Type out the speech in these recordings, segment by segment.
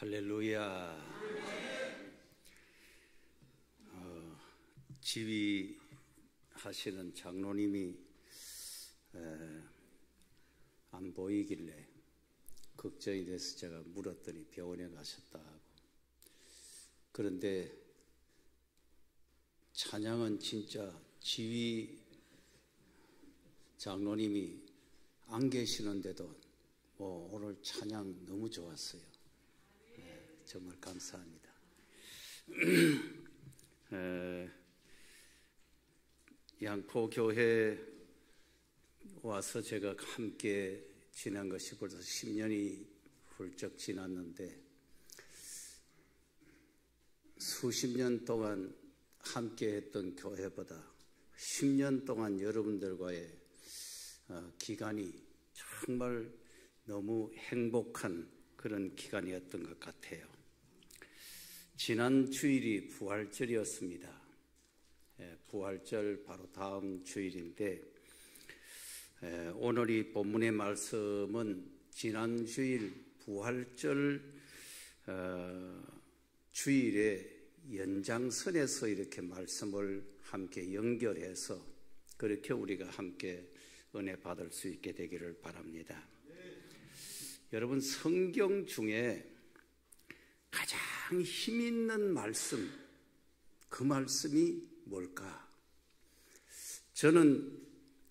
할렐루야. 지휘하시는 장로님이 안 보이길래 걱정이 돼서 제가 물었더니 병원에 가셨다 하고, 그런데 찬양은 진짜 지휘 장로님이 안 계시는데도 오늘 찬양 너무 좋았어요. 정말 감사합니다. 양포교회 와서 제가 함께 지낸 것이 벌써 10년이 훌쩍 지났는데, 수십 년 동안 함께 했던 교회보다 10년 동안 여러분들과의 기간이 정말 너무 행복한 그런 기간이었던 것 같아요. 지난 주일이 부활절이었습니다. 부활절 바로 다음 주일인데, 오늘 이 본문의 말씀은 지난 주일 부활절 주일의 연장선에서 이렇게 말씀을 함께 연결해서 그렇게 우리가 함께 은혜 받을 수 있게 되기를 바랍니다. 여러분, 성경 중에 가장 힘 있는 말씀, 그 말씀이 뭘까? 저는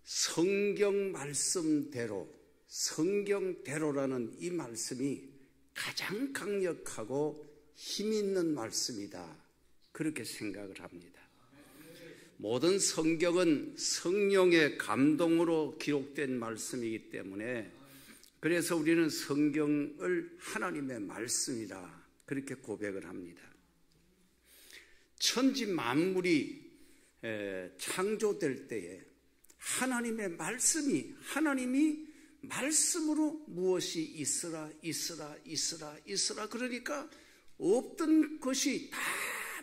성경 말씀대로, 성경대로라는 이 말씀이 가장 강력하고 힘 있는 말씀이다, 그렇게 생각을 합니다. 모든 성경은 성령의 감동으로 기록된 말씀이기 때문에, 그래서 우리는 성경을 하나님의 말씀이다, 그렇게 고백을 합니다. 천지 만물이 창조될 때에 하나님의 말씀이, 하나님이 말씀으로 무엇이 있으라 있으라 있으라 있으라, 그러니까 없던 것이 다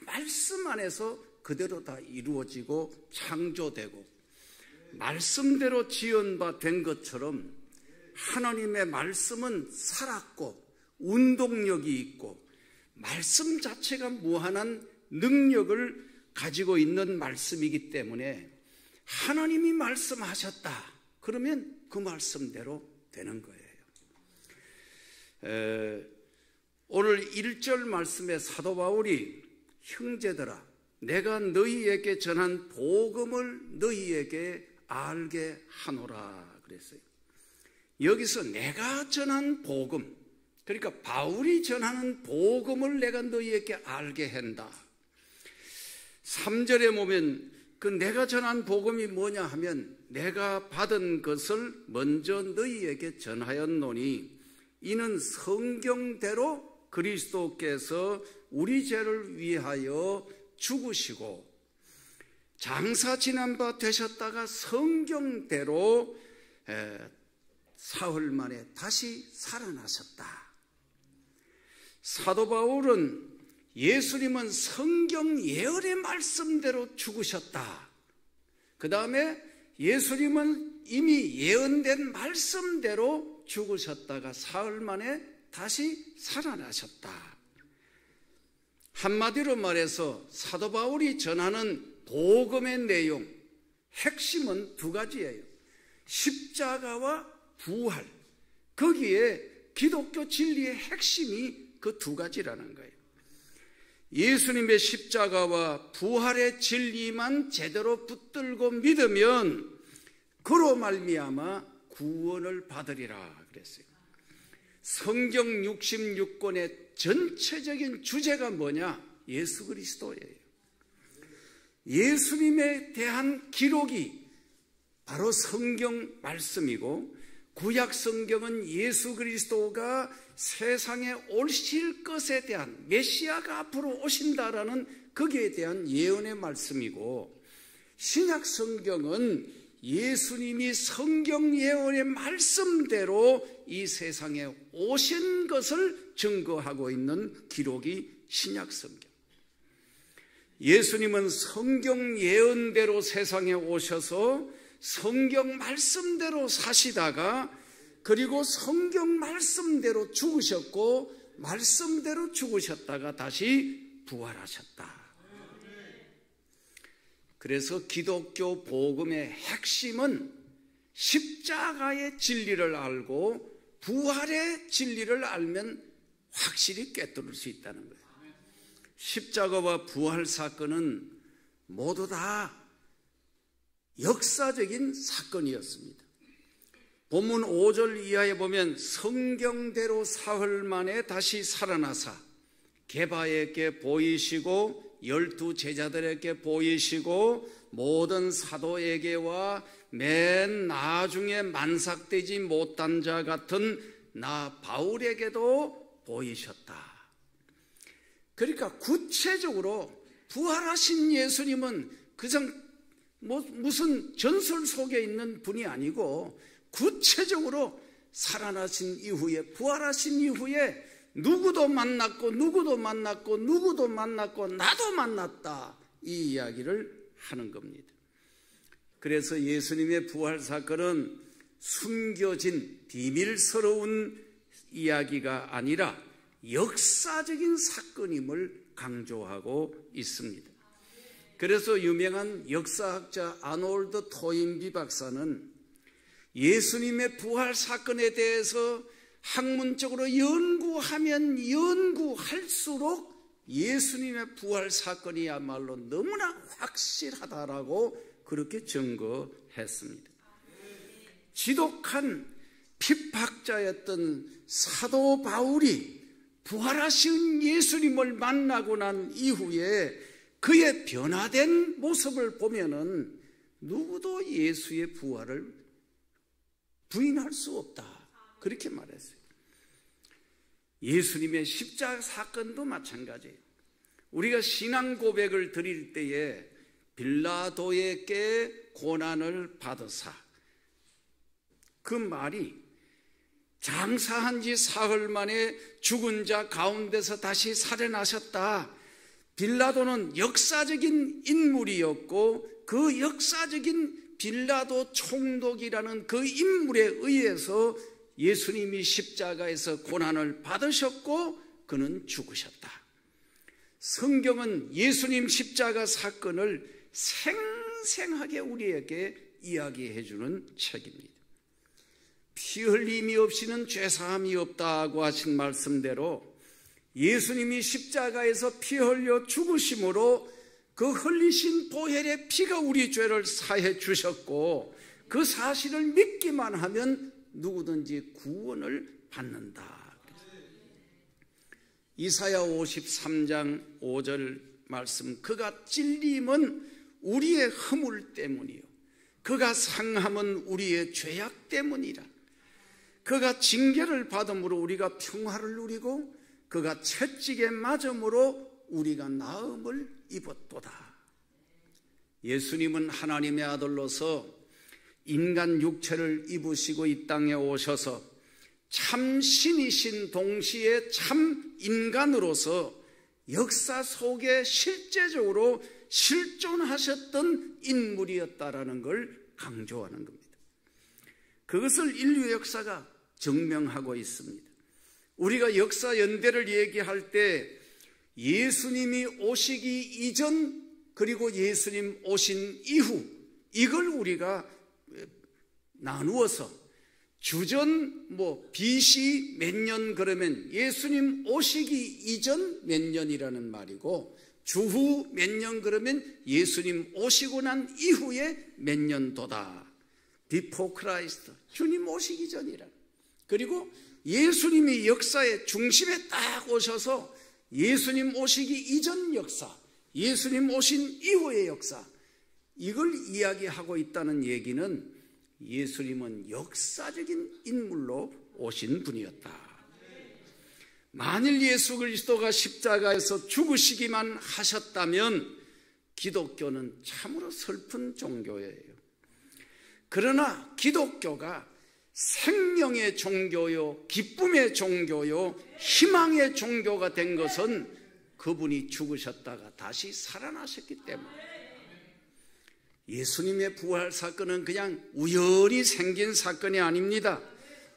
말씀 안에서 그대로 다 이루어지고 창조되고, 말씀대로 지은 바 된 것처럼 하나님의 말씀은 살았고 운동력이 있고 말씀 자체가 무한한 능력을 가지고 있는 말씀이기 때문에, 하나님이 말씀하셨다 그러면 그 말씀대로 되는 거예요. 오늘 1절 말씀에 사도 바울이 형제들아, 내가 너희에게 전한 복음을 너희에게 알게 하노라 그랬어요. 여기서 내가 전한 복음, 그러니까 바울이 전하는 복음을 내가 너희에게 알게 한다. 3절에 보면 그 내가 전한 복음이 뭐냐 하면, 내가 받은 것을 먼저 너희에게 전하였노니 이는 성경대로 그리스도께서 우리 죄를 위하여 죽으시고 장사 지난 바 되셨다가 성경대로 사흘 만에 다시 살아나셨다. 사도 바울은 예수님은 성경 예언의 말씀대로 죽으셨다, 그 다음에 예수님은 이미 예언된 말씀대로 죽으셨다가 사흘 만에 다시 살아나셨다. 한마디로 말해서 사도 바울이 전하는 복음의 내용, 핵심은 두 가지예요. 십자가와 부활, 거기에 기독교 진리의 핵심이 그 두 가지라는 거예요. 예수님의 십자가와 부활의 진리만 제대로 붙들고 믿으면 그로 말미암아 구원을 받으리라 그랬어요. 성경 66권의 전체적인 주제가 뭐냐? 예수 그리스도예요. 예수님에 대한 기록이 바로 성경 말씀이고, 구약 성경은 예수 그리스도가 세상에 오실 것에 대한, 메시아가 앞으로 오신다라는 거기에 대한 예언의 말씀이고, 신약 성경은 예수님이 성경 예언의 말씀대로 이 세상에 오신 것을 증거하고 있는 기록이 신약 성경. 예수님은 성경 예언대로 세상에 오셔서 성경 말씀대로 사시다가, 그리고 성경 말씀대로 죽으셨고 말씀대로 죽으셨다가 다시 부활하셨다. 그래서 기독교 복음의 핵심은 십자가의 진리를 알고 부활의 진리를 알면 확실히 꿰뚫을 수 있다는 거예요. 십자가와 부활 사건은 모두 다 역사적인 사건이었습니다. 본문 5절 이하에 보면 성경대로 사흘 만에 다시 살아나사 게바에게 보이시고 12 제자들에게 보이시고 모든 사도에게와 맨 나중에 만삭되지 못한 자 같은 나 바울에게도 보이셨다. 그러니까 구체적으로 부활하신 예수님은 그냥 무슨 전설 속에 있는 분이 아니고 구체적으로 살아나신 이후에, 부활하신 이후에 누구도 만났고 누구도 만났고 누구도 만났고 나도 만났다, 이 이야기를 하는 겁니다. 그래서 예수님의 부활 사건은 숨겨진 비밀스러운 이야기가 아니라 역사적인 사건임을 강조하고 있습니다. 그래서 유명한 역사학자 아놀드 토인비 박사는 예수님의 부활 사건에 대해서 학문적으로 연구하면 연구할수록 예수님의 부활 사건이야말로 너무나 확실하다라고 그렇게 증거했습니다. 지독한 핍박자였던 사도 바울이 부활하신 예수님을 만나고 난 이후에 그의 변화된 모습을 보면은 누구도 예수의 부활을 부인할 수 없다, 그렇게 말했어요. 예수님의 십자가 사건도 마찬가지예요. 우리가 신앙 고백을 드릴 때에 빌라도에게 고난을 받으사, 그 말이 장사한 지 사흘 만에 죽은 자 가운데서 다시 살아나셨다. 빌라도는 역사적인 인물이었고 그 역사적인 빌라도 총독이라는 그 인물에 의해서 예수님이 십자가에서 고난을 받으셨고 그는 죽으셨다. 성경은 예수님 십자가 사건을 생생하게 우리에게 이야기해 주는 책입니다. 피 흘림이 없이는 죄사함이 없다고 하신 말씀대로 예수님이 십자가에서 피 흘려 죽으심으로 그 흘리신 보혈의 피가 우리 죄를 사해 주셨고 그 사실을 믿기만 하면 누구든지 구원을 받는다. 이사야 53장 5절 말씀, 그가 찔림은 우리의 허물 때문이요 그가 상함은 우리의 죄악 때문이라. 그가 징계를 받음으로 우리가 평화를 누리고 그가 채찍에 맞음으로 우리가 나음을 입었도다. 예수님은 하나님의 아들로서 인간 육체를 입으시고 이 땅에 오셔서 참 신이신 동시에 참 인간으로서 역사 속에 실제적으로 실존하셨던 인물이었다라는 걸 강조하는 겁니다. 그것을 인류 역사가 증명하고 있습니다. 우리가 역사 연대를 얘기할 때 예수님이 오시기 이전 그리고 예수님 오신 이후, 이걸 우리가 나누어서 주전 BC 몇 년 그러면 예수님 오시기 이전 몇 년이라는 말이고, 주후 몇 년 그러면 예수님 오시고 난 이후에 몇 년도다. Before Christ, 주님 오시기 전이라. 그리고 예수님이 역사의 중심에 딱 오셔서 예수님 오시기 이전 역사, 예수님 오신 이후의 역사, 이걸 이야기하고 있다는 얘기는 예수님은 역사적인 인물로 오신 분이었다. 만일 예수 그리스도가 십자가에서 죽으시기만 하셨다면 기독교는 참으로 슬픈 종교예요. 그러나 기독교가 생명의 종교요, 기쁨의 종교요, 희망의 종교가 된 것은 그분이 죽으셨다가 다시 살아나셨기 때문에. 예수님의 부활 사건은 그냥 우연히 생긴 사건이 아닙니다.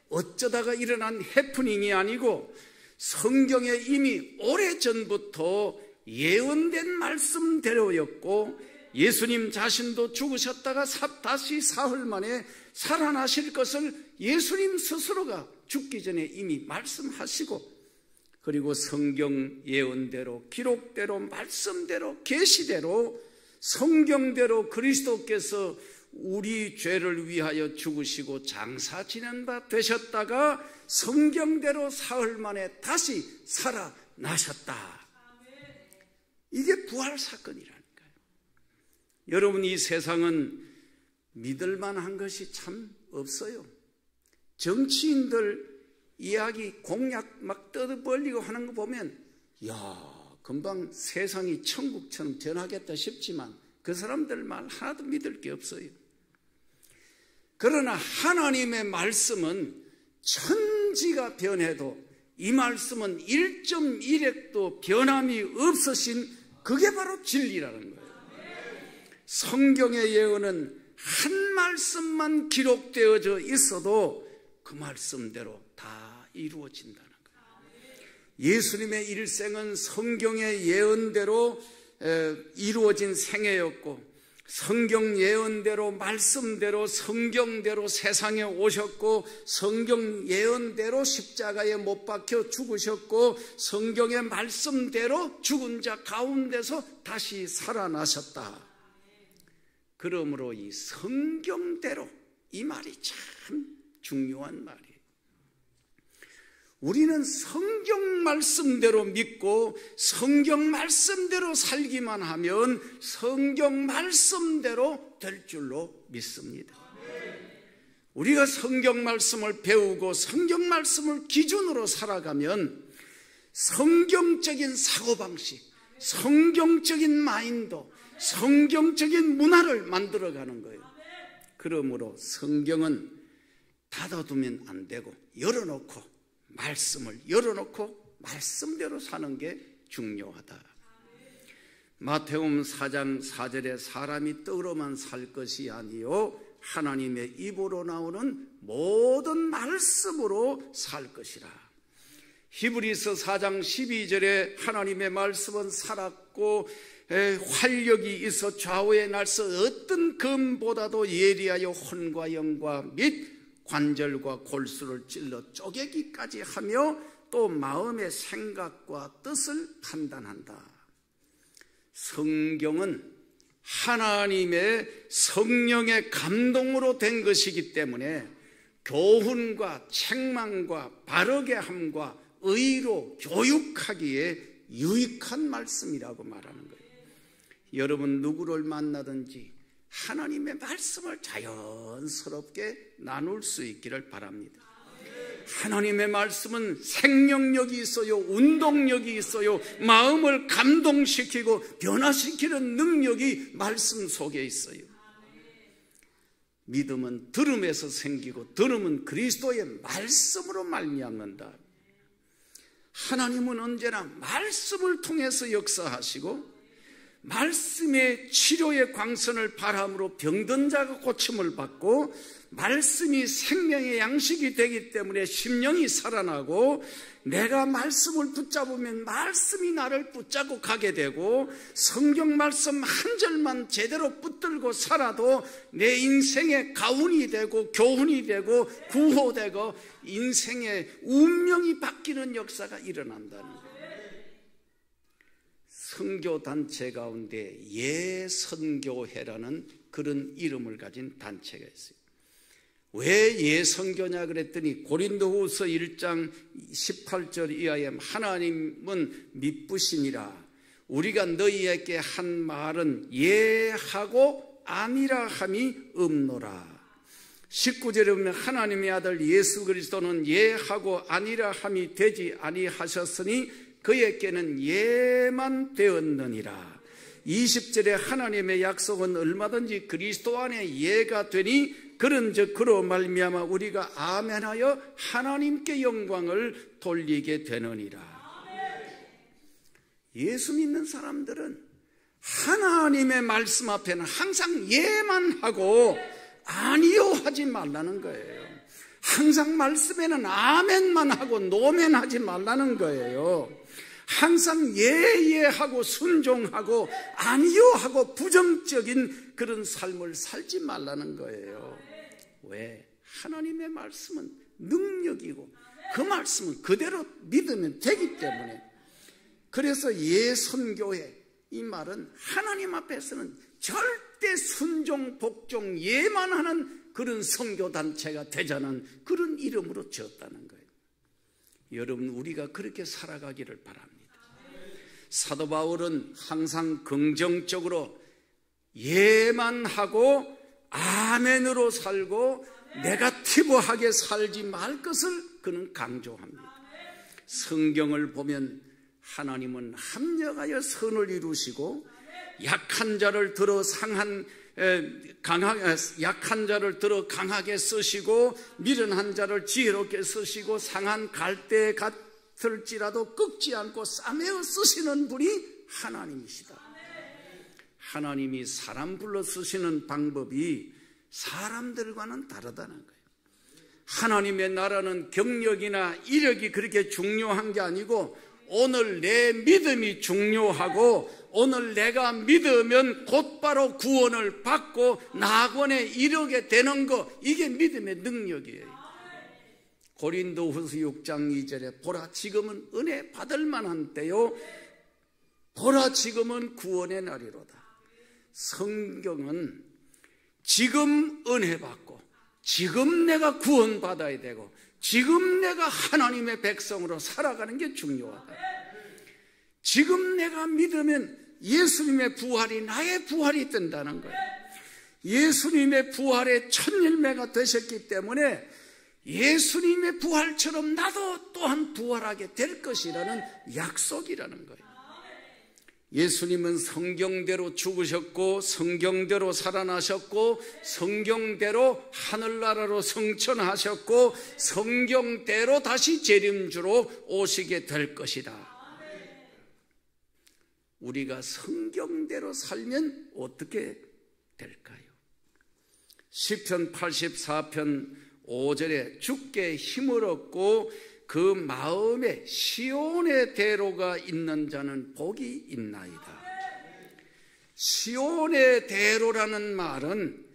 어쩌다가 일어난 해프닝이 아니고 성경에 이미 오래전부터 예언된 말씀대로였고 예수님 자신도 죽으셨다가 다시 사흘 만에 살아나실 것을 예수님 스스로가 죽기 전에 이미 말씀하시고, 그리고 성경 예언대로 기록대로 말씀대로 계시대로 성경대로 그리스도께서 우리 죄를 위하여 죽으시고 장사 지낸 바 되셨다가 성경대로 사흘 만에 다시 살아나셨다. 이게 부활 사건이라니까요. 여러분, 이 세상은 믿을 만한 것이 참 없어요. 정치인들 이야기 공약 막 떠벌리고 하는 거 보면 금방 세상이 천국처럼 변하겠다 싶지만 그 사람들 말 하나도 믿을 게 없어요. 그러나 하나님의 말씀은 천지가 변해도 이 말씀은 1.1핵도 변함이 없으신, 그게 바로 진리라는 거예요. 성경의 예언은 한 말씀만 기록되어져 있어도 그 말씀대로 다 이루어진다는 거예요. 예수님의 일생은 성경의 예언대로 이루어진 생애였고, 성경 예언대로 말씀대로 성경대로 세상에 오셨고, 성경 예언대로 십자가에 못 박혀 죽으셨고, 성경의 말씀대로 죽은 자 가운데서 다시 살아나셨다. 그러므로 이 성경대로, 이 말이 참 중요한 말이에요. 우리는 성경 말씀대로 믿고 성경 말씀대로 살기만 하면 성경 말씀대로 될 줄로 믿습니다. 우리가 성경 말씀을 배우고 성경 말씀을 기준으로 살아가면 성경적인 사고방식, 성경적인 마인드, 성경적인 문화를 만들어가는 거예요. 그러므로 성경은 닫아두면 안 되고 열어놓고, 말씀을 열어놓고 말씀대로 사는 게 중요하다. 마태복음 4장 4절에 사람이 떡으로만 살 것이 아니요 하나님의 입으로 나오는 모든 말씀으로 살 것이라. 히브리서 4장 12절에 하나님의 말씀은 살았고 활력이 있어 좌우의 날서 어떤 검보다도 예리하여 혼과 영과 및 관절과 골수를 찔러 쪼개기까지 하며 또 마음의 생각과 뜻을 판단한다. 성경은 하나님의 성령의 감동으로 된 것이기 때문에 교훈과 책망과 바르게 함과 의로 교육하기에 유익한 말씀이라고 말하는 거예요. 여러분, 누구를 만나든지 하나님의 말씀을 자연스럽게 나눌 수 있기를 바랍니다. 하나님의 말씀은 생명력이 있어요. 운동력이 있어요. 마음을 감동시키고 변화시키는 능력이 말씀 속에 있어요. 믿음은 들음에서 생기고 들음은 그리스도의 말씀으로 말미암는다. 하나님은 언제나 말씀을 통해서 역사하시고 말씀의 치료의 광선을 바람으로 병든 자가 고침을 받고, 말씀이 생명의 양식이 되기 때문에 심령이 살아나고, 내가 말씀을 붙잡으면 말씀이 나를 붙잡고 가게 되고, 성경 말씀 한 절만 제대로 붙들고 살아도 내 인생의 가훈이 되고 교훈이 되고 구호되고 인생의 운명이 바뀌는 역사가 일어난다는 거예요. 선교단체 가운데 예선교회라는 그런 이름을 가진 단체가 있어요. 왜 예선교냐 그랬더니 고린도후서 1장 18절 이하에 하나님은 미쁘시니라. 우리가 너희에게 한 말은 예하고 아니라 함이 없노라. 19절에 보면 하나님의 아들 예수 그리스도는 예하고 아니라 함이 되지 아니하셨으니 그에게는 예만 되었느니라. 20절에 하나님의 약속은 얼마든지 그리스도 안에 예가 되니 그런즉 그로 말미암아 우리가 아멘하여 하나님께 영광을 돌리게 되느니라. 예수 믿는 사람들은 하나님의 말씀 앞에는 항상 예만 하고 아니요 하지 말라는 거예요. 항상 말씀에는 아멘만 하고 노멘하지 말라는 거예요. 항상 예예하고 순종하고 아니요 하고 부정적인 그런 삶을 살지 말라는 거예요. 왜? 하나님의 말씀은 능력이고 그 말씀은 그대로 믿으면 되기 때문에. 그래서 예선교회, 이 말은 하나님 앞에서는 절대 순종 복종 예만 하는 그런 선교단체가 되자는 그런 이름으로 지었다는 거예요. 여러분, 우리가 그렇게 살아가기를 바랍니다. 사도 바울은 항상 긍정적으로 예만 하고 아멘으로 살고 네거티브하게 살지 말 것을 그는 강조합니다. 성경을 보면 하나님은 합력하여 선을 이루시고 약한 자를 들어 약한 자를 들어 강하게 쓰시고 미련한 자를 지혜롭게 쓰시고 상한 갈대 같을지라도 꺾지 않고 싸매어 쓰시는 분이 하나님이시다. 하나님이 사람 불러 쓰시는 방법이 사람들과는 다르다는 거예요. 하나님의 나라는 경력이나 이력이 그렇게 중요한 게 아니고 오늘 내 믿음이 중요하고 오늘 내가 믿으면 곧바로 구원을 받고 낙원에 이르게 되는 거, 이게 믿음의 능력이에요. 고린도후서 6장 2절에 보라 지금은 은혜 받을 만한 때요 보라 지금은 구원의 날이로다. 성경은 지금 은혜 받고 지금 내가 구원받아야 되고 지금 내가 하나님의 백성으로 살아가는 게 중요하다. 지금 내가 믿으면 예수님의 부활이 나의 부활이 된다는 거예요. 예수님의 부활의 첫 열매가 되셨기 때문에 예수님의 부활처럼 나도 또한 부활하게 될 것이라는 약속이라는 거예요. 예수님은 성경대로 죽으셨고 성경대로 살아나셨고 성경대로 하늘나라로 승천하셨고 성경대로 다시 재림주로 오시게 될 것이다. 우리가 성경대로 살면 어떻게 될까요? 시편 84편 5절에 주께 힘을 얻고 그 마음에 시온의 대로가 있는 자는 복이 있나이다. 시온의 대로라는 말은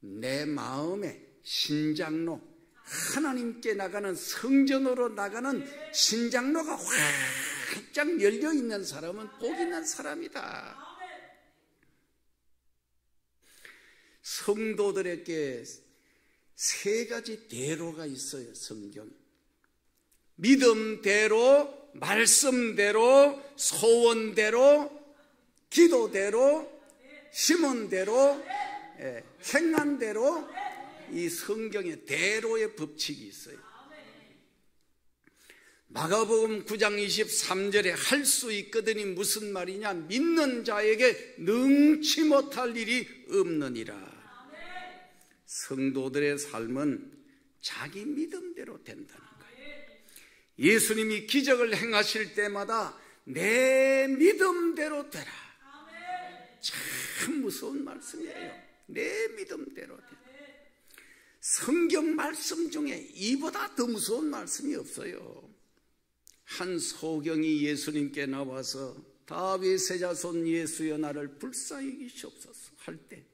내 마음에 신장로, 하나님께 나가는 성전으로 나가는 신장로가 활짝 열려있는 사람은 복 있는 사람이다. 성도들에게 세 가지 대로가 있어요. 성경 믿음대로, 말씀대로, 소원대로, 기도대로, 심은대로, 행한대로, 이 성경의 대로의 법칙이 있어요. 마가복음 9장 23절에 할 수 있거든이 무슨 말이냐? 믿는 자에게 능치 못할 일이 없느니라. 성도들의 삶은 자기 믿음대로 된다는 거예요. 예수님이 기적을 행하실 때마다 내 믿음대로 되라. 참 무서운 말씀이에요. 내 믿음대로 되라. 성경 말씀 중에 이보다 더 무서운 말씀이 없어요. 한 소경이 예수님께 나와서 다윗의 자손 예수여 나를 불쌍히 여기시옵소서 할 때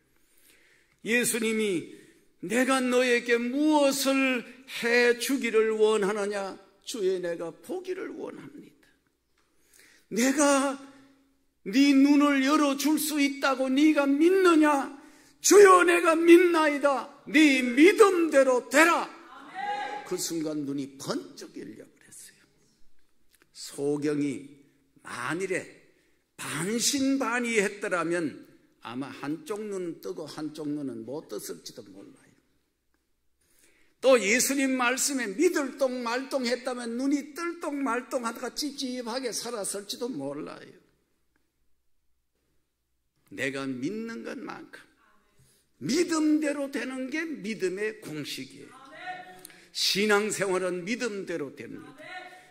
예수님이 내가 너에게 무엇을 해주기를 원하느냐? 주의 내가 보기를 원합니다. 내가 네 눈을 열어줄 수 있다고 네가 믿느냐? 주여 내가 믿나이다. 네 믿음대로 되라. 그 순간 눈이 번쩍 열려버렸어요. 소경이 만일에 반신반의했더라면 아마 한쪽 눈은 뜨고 한쪽 눈은 못 떴을지도 몰라요. 또 예수님 말씀에 믿을똥말똥했다면 눈이 뜰똥말똥하다가 찝찝하게 살았을지도 몰라요. 내가 믿는 것만큼 믿음대로 되는 게 믿음의 공식이에요. 신앙생활은 믿음대로 됩니다.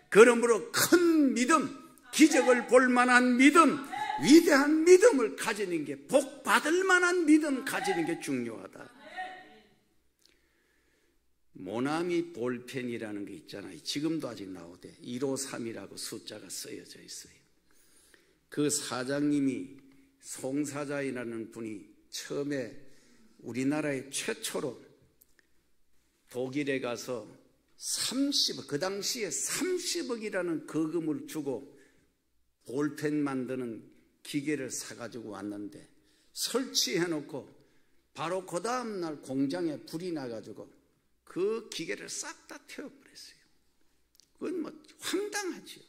그러므로 큰 믿음, 기적을 볼 만한 믿음, 위대한 믿음을 가지는 게, 복 받을 만한 믿음 가지는 게 중요하다. 모나미 볼펜이라는 게 있잖아요. 지금도 아직 나오대. 153이라고 숫자가 쓰여져 있어요. 그 사장님이 송사자이라는 분이 처음에 우리나라에 최초로 독일에 가서 30억, 그 당시에 30억이라는 거금을 주고 볼펜 만드는 기계를 사가지고 왔는데 설치해놓고 바로 그 다음날 공장에 불이 나가지고 그 기계를 싹 다 태워버렸어요. 그건 뭐 황당하지요.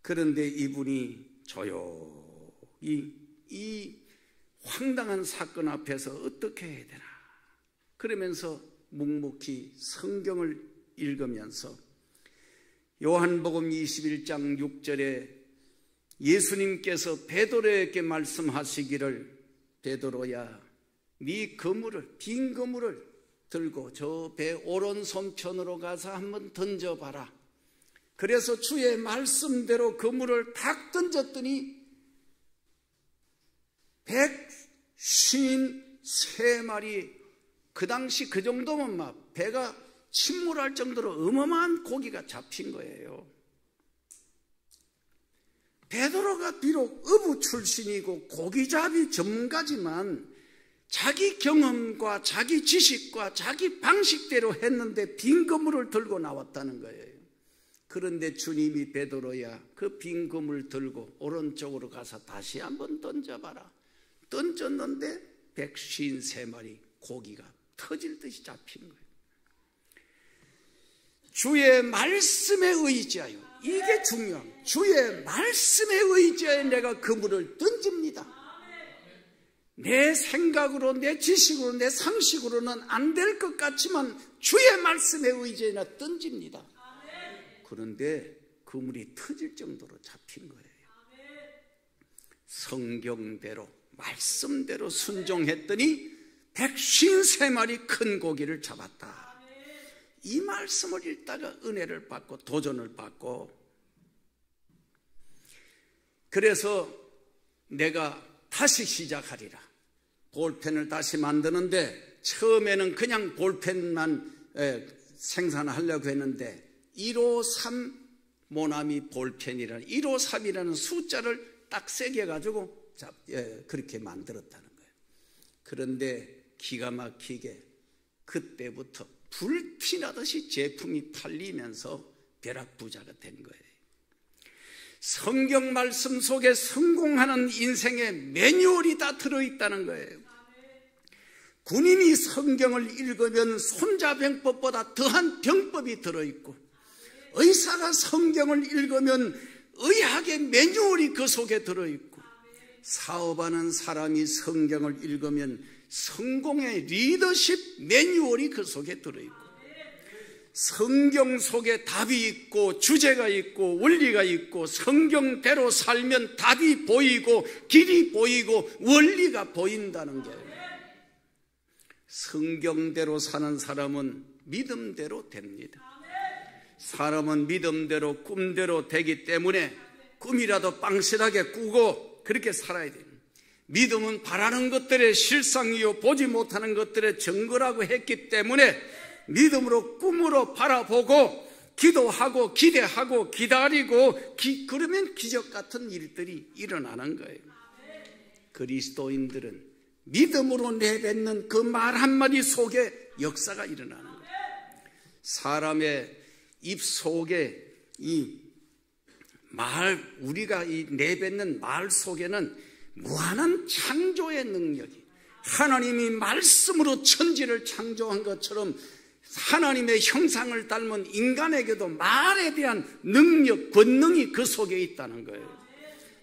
그런데 이분이 조용히 이 황당한 사건 앞에서 어떻게 해야 되나 그러면서 묵묵히 성경을 읽으면서 요한복음 21장 6절에 예수님께서 베드로에게 말씀하시기를 베드로야 네 그물을 빈 그물을 들고 저 배 오른손편으로 가서 한번 던져봐라. 그래서 주의 말씀대로 그물을 탁 던졌더니 153마리, 그 당시 그 정도면 막 배가 침몰할 정도로 어마어마한 고기가 잡힌 거예요. 베드로가 비록 어부 출신이고 고기잡이 전문가지만 자기 경험과 자기 지식과 자기 방식대로 했는데 빈 그물을 들고 나왔다는 거예요. 그런데 주님이 베드로야 그 빈 그물 들고 오른쪽으로 가서 다시 한번 던져봐라. 던졌는데 153마리 고기가 터질 듯이 잡힌 거예요. 주의 말씀에 의지하여, 이게 중요한 거예요. 주의 말씀에 의지하여 내가 그물을 던집니다. 내 생각으로, 내 지식으로, 내 상식으로는 안 될 것 같지만 주의 말씀에 의지하여 던집니다. 그런데 그물이 터질 정도로 잡힌 거예요. 성경대로, 말씀대로 순종했더니 153마리 큰 고기를 잡았다. 이 말씀을 읽다가 은혜를 받고 도전을 받고, 그래서 내가 다시 시작하리라. 볼펜을 다시 만드는데 처음에는 그냥 볼펜만 생산하려고 했는데 153 모나미 볼펜이라는 153이라는 숫자를 딱 새겨가지고 그렇게 만들었다는 거예요. 그런데 기가 막히게 그때부터 불피나듯이 제품이 팔리면서 벼락부자가 된 거예요. 성경 말씀 속에 성공하는 인생의 매뉴얼이 다 들어있다는 거예요. 군인이 성경을 읽으면 손자병법보다 더한 병법이 들어있고, 의사가 성경을 읽으면 의학의 매뉴얼이 그 속에 들어있고, 사업하는 사람이 성경을 읽으면 성공의 리더십 매뉴얼이 그 속에 들어있고, 성경 속에 답이 있고 주제가 있고 원리가 있고 성경대로 살면 답이 보이고 길이 보이고 원리가 보인다는 거예요. 성경대로 사는 사람은 믿음대로 됩니다. 사람은 믿음대로 꿈대로 되기 때문에 꿈이라도 빵실하게 꾸고 그렇게 살아야 돼요. 믿음은 바라는 것들의 실상이요 보지 못하는 것들의 증거라고 했기 때문에 믿음으로 꿈으로 바라보고 기도하고 기대하고 기다리고 그러면 기적 같은 일들이 일어나는 거예요. 그리스도인들은 믿음으로 내뱉는 그 말 한마디 속에 역사가 일어나는 거예요. 사람의 입 속에 이 말, 우리가 이 내뱉는 말 속에는 무한한 창조의 능력이, 하나님이 말씀으로 천지를 창조한 것처럼 하나님의 형상을 닮은 인간에게도 말에 대한 능력, 권능이 그 속에 있다는 거예요.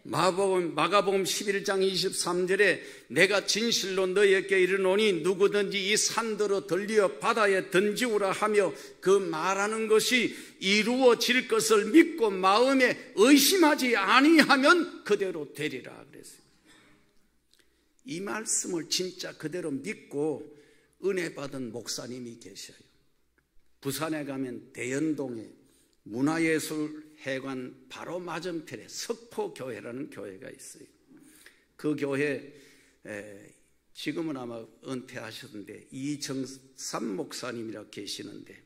마가복음 11장 23절에 내가 진실로 너희에게 이르노니 누구든지 이 산더러 들리어 바다에 던지우라 하며 그 말하는 것이 이루어질 것을 믿고 마음에 의심하지 아니하면 그대로 되리라 그랬어요. 이 말씀을 진짜 그대로 믿고 은혜 받은 목사님이 계셔요. 부산에 가면 대연동에 문화예술회관 바로 맞은편에 석포교회라는 교회가 있어요. 그 교회 지금은 아마 은퇴하셨는데 이정삼 목사님이라고 계시는데,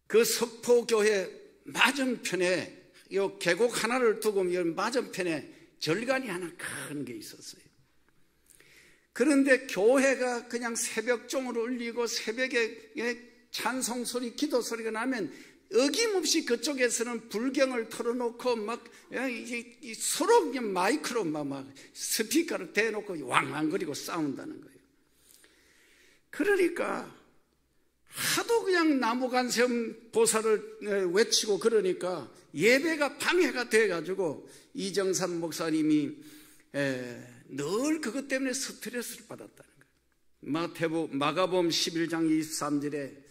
그 석포교회 맞은편에 요 계곡 하나를 두고 맞은편에 절간이 하나 큰 게 있었어요. 그런데 교회가 그냥 새벽종을 울리고 새벽에 찬송 소리, 기도 소리가 나면 어김없이 그쪽에서는 불경을 틀어놓고 막 서로 그냥 마이크로 막 스피커를 대놓고 왕왕거리고 싸운다는 거예요. 그러니까 하도 그냥 나무간세음 보살을 외치고 그러니까 예배가 방해가 돼가지고 이정삼 목사님이 늘 그것 때문에 스트레스를 받았다는 거예요. 마가복음 11장 23절에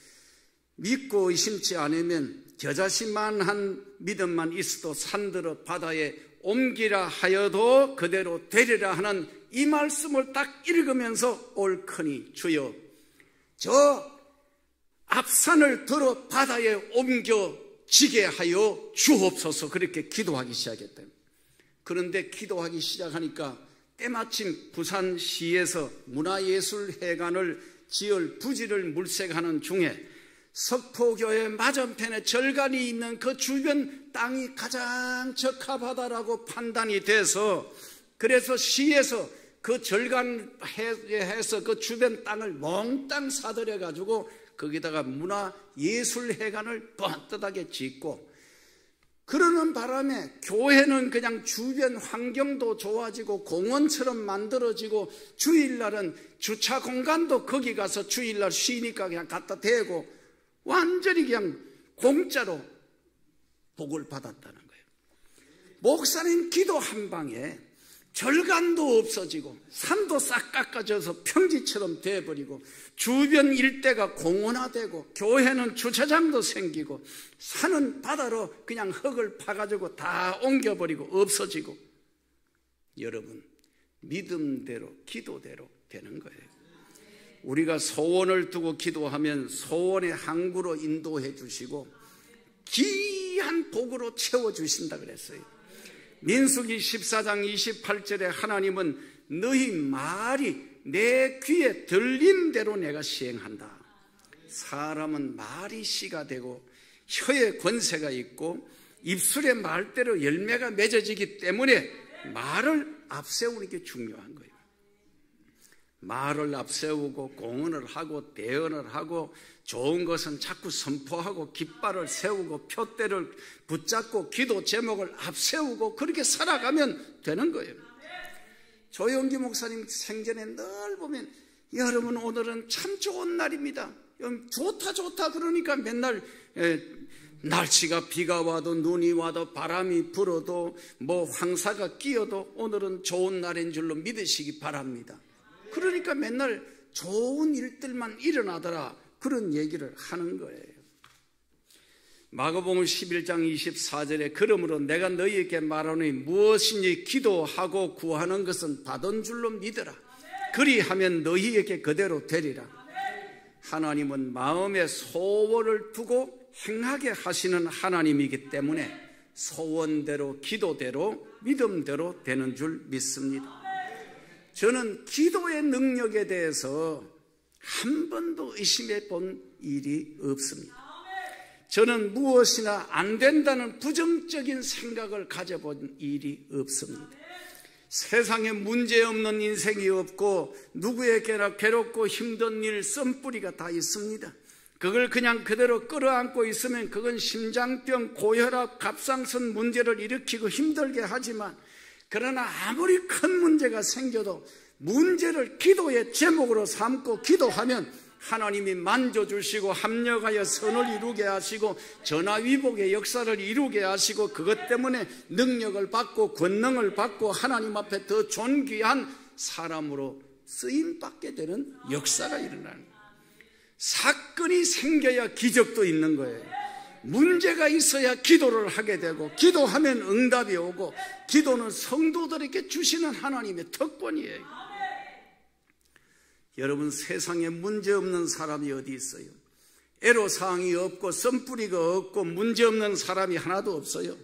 믿고 의심치 않으면 겨자씨만한 믿음만 있어도 산들어 바다에 옮기라 하여도 그대로 되리라 하는 이 말씀을 딱 읽으면서 옳거니 주여 저 앞산을 들어 바다에 옮겨지게 하여 주옵소서, 그렇게 기도하기 시작했다. 그런데 기도하기 시작하니까 때마침 부산시에서 문화예술회관을 지을 부지를 물색하는 중에 석포교회 맞은편에 절간이 있는 그 주변 땅이 가장 적합하다라고 판단이 돼서, 그래서 시에서 그 절간해서 그 주변 땅을 몽땅 사들여 가지고 거기다가 문화예술회관을 뻔뻔하게 짓고, 그러는 바람에 교회는 그냥 주변 환경도 좋아지고 공원처럼 만들어지고, 주일날은 주차 공간도 거기 가서 주일날 쉬니까 그냥 갖다 대고 완전히 그냥 공짜로 복을 받았다는 거예요. 목사님 기도 한 방에 절간도 없어지고 산도 싹 깎아져서 평지처럼 돼버리고 주변 일대가 공원화되고 교회는 주차장도 생기고 산은 바다로 그냥 흙을 파가지고 다 옮겨버리고 없어지고, 여러분 믿음대로 기도대로 되는 거예요. 우리가 소원을 두고 기도하면 소원의 항구로 인도해 주시고 귀한 복으로 채워주신다 그랬어요. 민수기 14장 28절에 하나님은 너희 말이 내 귀에 들린 대로 내가 시행한다. 사람은 말이 씨가 되고 혀에 권세가 있고 입술의 말대로 열매가 맺어지기 때문에 말을 앞세우는 게 중요한 거예요. 말을 앞세우고 공언을 하고 대언을 하고 좋은 것은 자꾸 선포하고 깃발을 세우고 표대를 붙잡고 기도 제목을 앞세우고 그렇게 살아가면 되는 거예요. 조영기 목사님 생전에 늘 보면 여러분 오늘은 참 좋은 날입니다. 좋다 그러니까 맨날 날씨가 비가 와도 눈이 와도 바람이 불어도 뭐 황사가 끼어도 오늘은 좋은 날인 줄로 믿으시기 바랍니다. 그러니까 맨날 좋은 일들만 일어나더라 그런 얘기를 하는 거예요. 마가복음 11장 24절에 그러므로 내가 너희에게 말하노니 무엇이니 기도하고 구하는 것은 받은 줄로 믿어라. 그리하면 너희에게 그대로 되리라. 하나님은 마음에 소원을 두고 행하게 하시는 하나님이기 때문에 소원대로 기도대로 믿음대로 되는 줄 믿습니다. 저는 기도의 능력에 대해서 한 번도 의심해 본 일이 없습니다. 저는 무엇이나 안 된다는 부정적인 생각을 가져본 일이 없습니다. 세상에 문제없는 인생이 없고 누구에게나 괴롭고 힘든 일, 썸뿌리가 다 있습니다. 그걸 그냥 그대로 끌어안고 있으면 그건 심장병, 고혈압, 갑상선 문제를 일으키고 힘들게 하지만, 그러나 아무리 큰 문제가 생겨도 문제를 기도의 제목으로 삼고 기도하면 하나님이 만져주시고 합력하여 선을 이루게 하시고 전화위복의 역사를 이루게 하시고 그것 때문에 능력을 받고 권능을 받고 하나님 앞에 더 존귀한 사람으로 쓰임받게 되는 역사가 일어나는 거예요. 사건이 생겨야 기적도 있는 거예요. 문제가 있어야 기도를 하게 되고 기도하면 응답이 오고 기도는 성도들에게 주시는 하나님의 특권이에요. 여러분 세상에 문제없는 사람이 어디 있어요? 애로사항이 없고 썸뿌리가 없고 문제없는 사람이 하나도 없어요.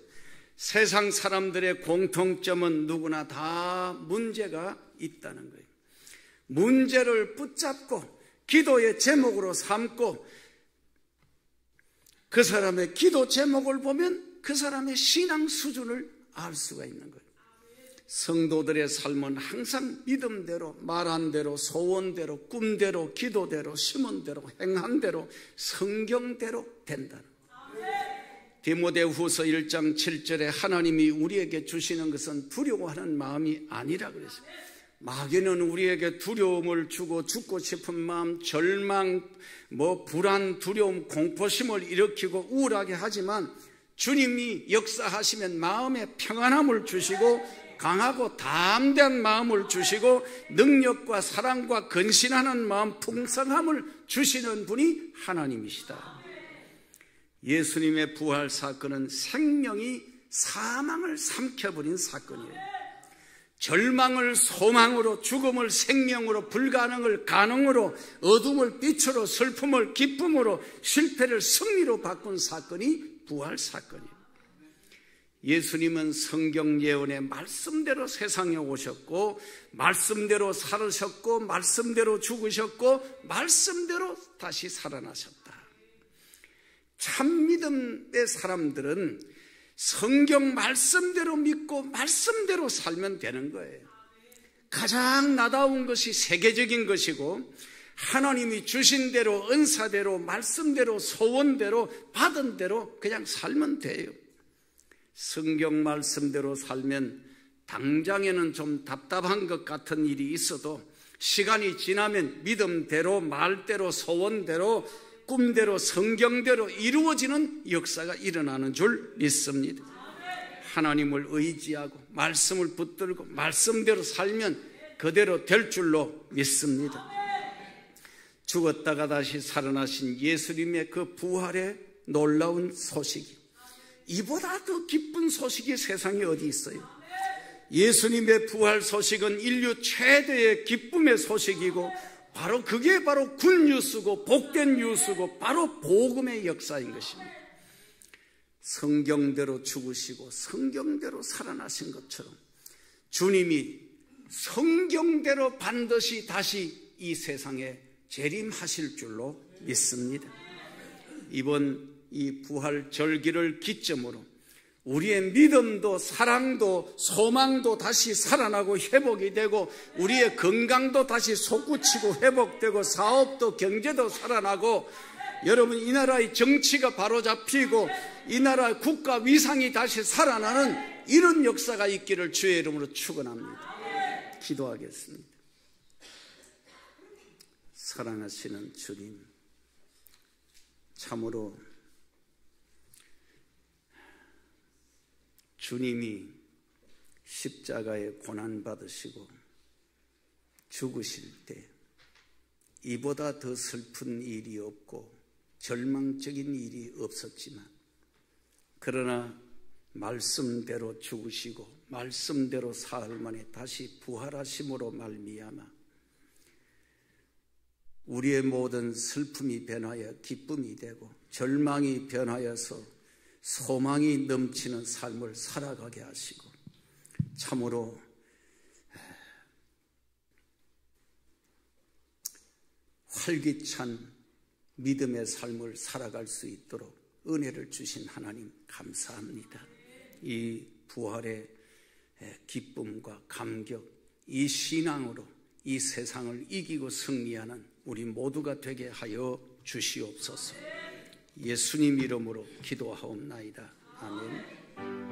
세상 사람들의 공통점은 누구나 다 문제가 있다는 거예요. 문제를 붙잡고 기도의 제목으로 삼고 그 사람의 기도 제목을 보면 그 사람의 신앙 수준을 알 수가 있는 거예요. 성도들의 삶은 항상 믿음대로, 말한 대로, 소원대로, 꿈대로, 기도대로, 심은대로, 행한대로, 성경대로 된다는 거예요. 디모데후서 1장 7절에 하나님이 우리에게 주시는 것은 두려워하는 마음이 아니라 그랬어요. 마귀는 우리에게 두려움을 주고 죽고 싶은 마음, 절망, 불안, 두려움, 공포심을 일으키고 우울하게 하지만 주님이 역사하시면 마음에 평안함을 주시고 강하고 담대한 마음을 주시고 능력과 사랑과 근신하는 마음, 풍성함을 주시는 분이 하나님이시다. 예수님의 부활 사건은 생명이 사망을 삼켜버린 사건이에요. 절망을 소망으로, 죽음을 생명으로, 불가능을 가능으로, 어둠을 빛으로, 슬픔을 기쁨으로, 실패를 승리로 바꾼 사건이 부활 사건이에요. 예수님은 성경 예언의 말씀대로 세상에 오셨고 말씀대로 살으셨고 말씀대로 죽으셨고 말씀대로 다시 살아나셨다. 참 믿음의 사람들은 성경 말씀대로 믿고 말씀대로 살면 되는 거예요. 가장 나다운 것이 세계적인 것이고 하나님이 주신 대로, 은사대로, 말씀대로, 소원대로, 받은 대로 그냥 살면 돼요. 성경 말씀대로 살면 당장에는 좀 답답한 것 같은 일이 있어도 시간이 지나면 믿음대로, 말대로, 소원대로, 꿈대로, 성경대로 이루어지는 역사가 일어나는 줄 믿습니다. 하나님을 의지하고 말씀을 붙들고 말씀대로 살면 그대로 될 줄로 믿습니다. 죽었다가 다시 살아나신 예수님의 그 부활의 놀라운 소식이, 이보다 더 기쁜 소식이 세상에 어디 있어요? 예수님의 부활 소식은 인류 최대의 기쁨의 소식이고 바로 그게 바로 굿뉴스고 복된 뉴스고 바로 복음의 역사인 것입니다. 성경대로 죽으시고 성경대로 살아나신 것처럼 주님이 성경대로 반드시 다시 이 세상에 재림하실 줄로 믿습니다. 이번 이 부활 절기를 기점으로 우리의 믿음도 사랑도 소망도 다시 살아나고 회복이 되고 우리의 건강도 다시 솟구치고 회복되고 사업도 경제도 살아나고 여러분 이 나라의 정치가 바로잡히고 이 나라 국가 위상이 다시 살아나는 이런 역사가 있기를 주의 이름으로 축원합니다. 기도하겠습니다. 사랑하시는 주님, 참으로 주님이 십자가에 고난받으시고 죽으실 때 이보다 더 슬픈 일이 없고 절망적인 일이 없었지만 그러나 말씀대로 죽으시고 말씀대로 사흘 만에 다시 부활하심으로 말미암아 우리의 모든 슬픔이 변하여 기쁨이 되고 절망이 변하여서 소망이 넘치는 삶을 살아가게 하시고 참으로 활기찬 믿음의 삶을 살아갈 수 있도록 은혜를 주신 하나님 감사합니다. 이 부활의 기쁨과 감격, 이 신앙으로 이 세상을 이기고 승리하는 우리 모두가 되게 하여 주시옵소서. 예수님 이름으로 기도하옵나이다. 아멘.